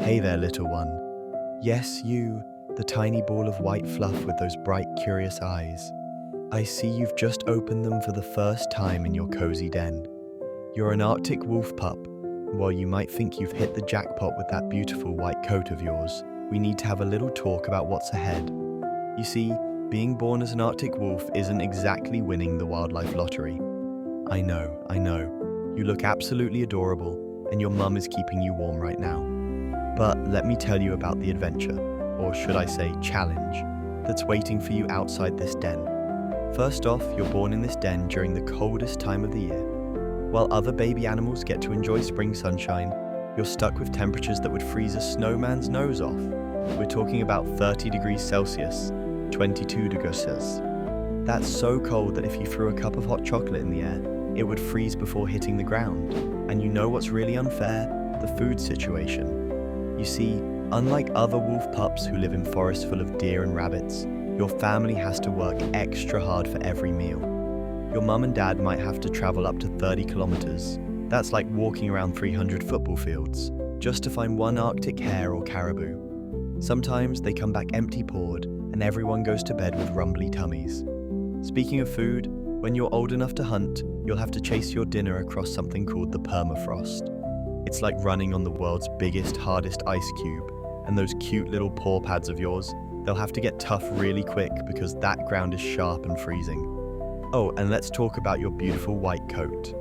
Hey there, little one. Yes, you, the tiny ball of white fluff with those bright, curious eyes. I see you've just opened them for the first time in your cozy den. You're an Arctic wolf pup, and while you might think you've hit the jackpot with that beautiful white coat of yours, we need to have a little talk about what's ahead. You see, being born as an Arctic wolf isn't exactly winning the wildlife lottery. I know. You look absolutely adorable, and your mum is keeping you warm right now. But let me tell you about the adventure, or should I say challenge, that's waiting for you outside this den. First off, you're born in this den during the coldest time of the year. While other baby animals get to enjoy spring sunshine, you're stuck with temperatures that would freeze a snowman's nose off. We're talking about 30 degrees Celsius, 22 degrees Celsius. That's so cold that if you threw a cup of hot chocolate in the air, it would freeze before hitting the ground. And you know what's really unfair? The food situation. You see, unlike other wolf pups who live in forests full of deer and rabbits, your family has to work extra hard for every meal. Your mum and dad might have to travel up to 30 kilometers. That's like walking around 300 football fields, just to find one Arctic hare or caribou. Sometimes they come back empty-pawed, and everyone goes to bed with rumbly tummies. Speaking of food, when you're old enough to hunt, you'll have to chase your dinner across something called the permafrost. It's like running on the world's biggest, hardest ice cube, and those cute little paw pads of yours, they'll have to get tough really quick because that ground is sharp and freezing. Oh, and let's talk about your beautiful white coat.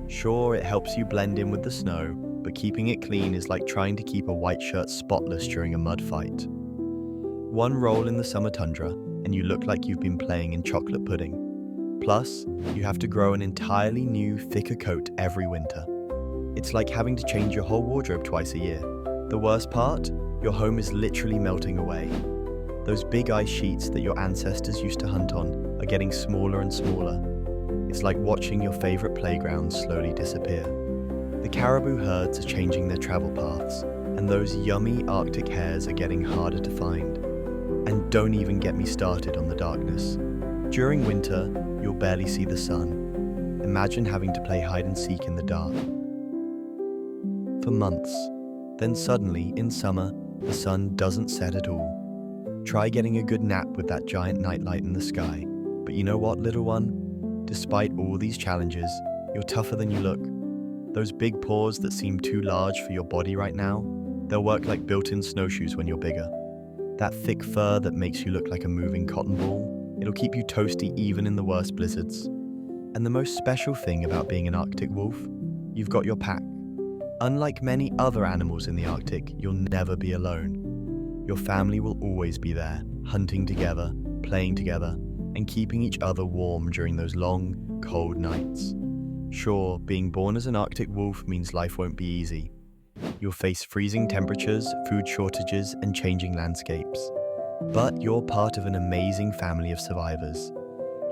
Sure, it helps you blend in with the snow, but keeping it clean is like trying to keep a white shirt spotless during a mud fight. One roll in the summer tundra, and you look like you've been playing in chocolate pudding. Plus, you have to grow an entirely new, thicker coat every winter. It's like having to change your whole wardrobe twice a year. The worst part? Your home is literally melting away. Those big ice sheets that your ancestors used to hunt on are getting smaller and smaller. It's like watching your favorite playground slowly disappear. The caribou herds are changing their travel paths, and those yummy Arctic hares are getting harder to find. And don't even get me started on the darkness. During winter, you'll barely see the sun. Imagine having to play hide and seek in the dark for months. Then suddenly, in summer, the sun doesn't set at all. Try getting a good nap with that giant nightlight in the sky. But you know what, little one? Despite all these challenges, you're tougher than you look. Those big paws that seem too large for your body right now, they'll work like built-in snowshoes when you're bigger. That thick fur that makes you look like a moving cotton ball, it'll keep you toasty even in the worst blizzards. And the most special thing about being an Arctic wolf, you've got your pack. Unlike many other animals in the Arctic, you'll never be alone. Your family will always be there, hunting together, playing together, and keeping each other warm during those long, cold nights. Sure, being born as an Arctic wolf means life won't be easy. You'll face freezing temperatures, food shortages, and changing landscapes. But you're part of an amazing family of survivors.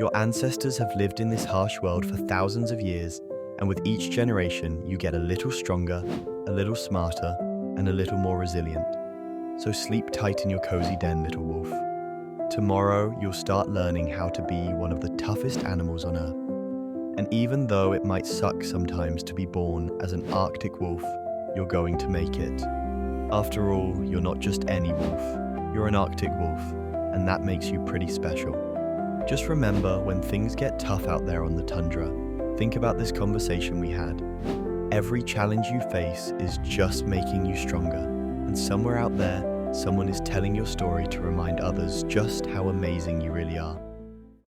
Your ancestors have lived in this harsh world for thousands of years, and with each generation, you get a little stronger, a little smarter, and a little more resilient. So sleep tight in your cozy den, little wolf. Tomorrow, you'll start learning how to be one of the toughest animals on Earth. And even though it might suck sometimes to be born as an Arctic wolf, you're going to make it. After all, you're not just any wolf. You're an Arctic wolf, and that makes you pretty special. Just remember, when things get tough out there on the tundra, think about this conversation we had. Every challenge you face is just making you stronger, and somewhere out there, someone is telling your story to remind others just how amazing you really are.